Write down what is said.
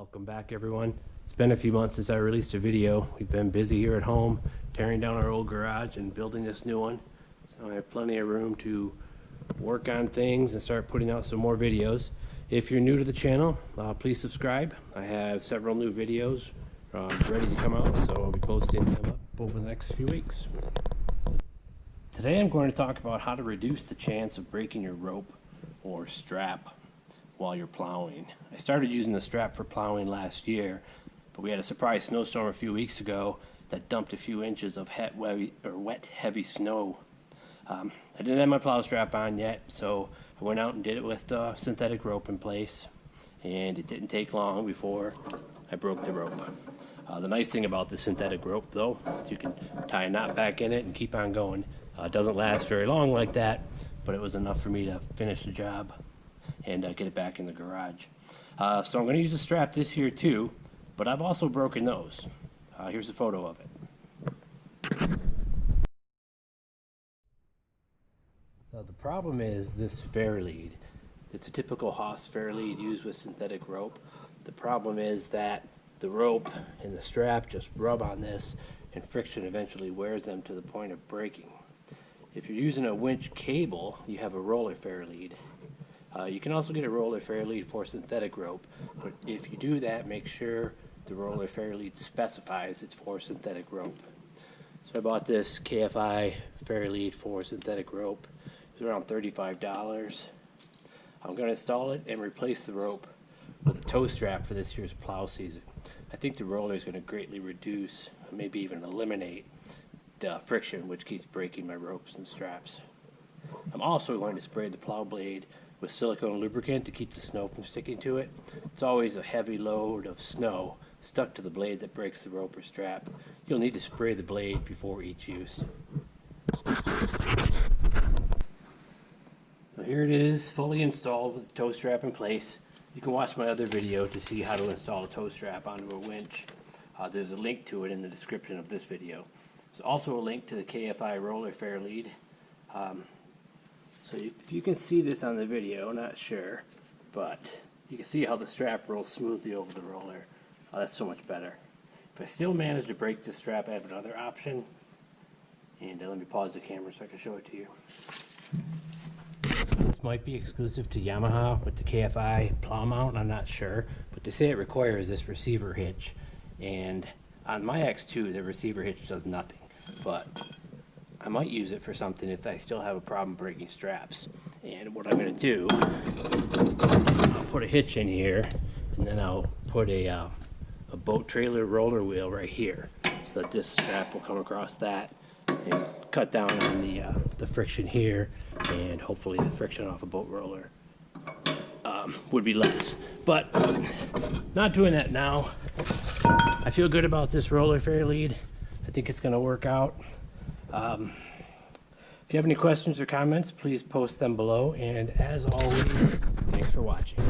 Welcome back, everyone. It's been a few months since I released a video. We've been busy here at home tearing down our old garage and building this new one, so I have plenty of room to work on things and start putting out some more videos. If you're new to the channel, please subscribe. I have several new videos ready to come out, so I'll be posting them up over the next few weeks. Today I'm going to talk about how to reduce the chance of breaking your rope or strap while you're plowing. I started using the strap for plowing last year, but we had a surprise snowstorm a few weeks ago that dumped a few inches of wet, heavy snow. I didn't have my plow strap on yet, so I went out and did it with synthetic rope in place, and it didn't take long before I broke the rope. The nice thing about the synthetic rope, though, is you can tie a knot back in it and keep on going. It doesn't last very long like that, but it was enough for me to finish the job and get it back in the garage. So I'm going to use a strap this year too, but I've also broken those. Here's a photo of it. The problem is this Fairlead. It's a typical Hawse Fairlead used with synthetic rope. The problem is that the rope and the strap just rub on this, and friction eventually wears them to the point of breaking. If you're using a winch cable, you have a roller Fairlead. You can also get a roller Fairlead for synthetic rope, but if you do that, make sure the roller Fairlead specifies it's for synthetic rope. So I bought this KFI Fairlead for synthetic rope. It was around $35. I'm going to install it and replace the rope with a toe strap for this year's plow season. I think the roller is going to greatly reduce, maybe even eliminate, the friction which keeps breaking my ropes and straps. I'm also going to spray the plow blade with silicone lubricant to keep the snow from sticking to it. It's always a heavy load of snow stuck to the blade that breaks the rope or strap. You'll need to spray the blade before each use. So here it is, fully installed with the toe strap in place. You can watch my other video to see how to install a toe strap onto a winch. There's a link to it in the description of this video. There's also a link to the KFI Roller Fairlead. So if you can see this on the video, not sure, but you can see how the strap rolls smoothly over the roller. That's so much better. If I still manage to break this strap, I have another option. And let me pause the camera so I can show it to you. This might be exclusive to Yamaha with the KFI plow mount, I'm not sure, but they say it requires this receiver hitch. And on my X2, the receiver hitch does nothing, but I might use it for something if I still have a problem breaking straps. And what I'm going to do, I'll put a hitch in here, and then I'll put a boat trailer roller wheel right here, so that this strap will come across that and cut down on the friction here, and hopefully the friction off a boat roller would be less. But not doing that now. I feel good about this roller Fairlead. I think it's going to work out. If you have any questions or comments, please post them below, and as always, thanks for watching.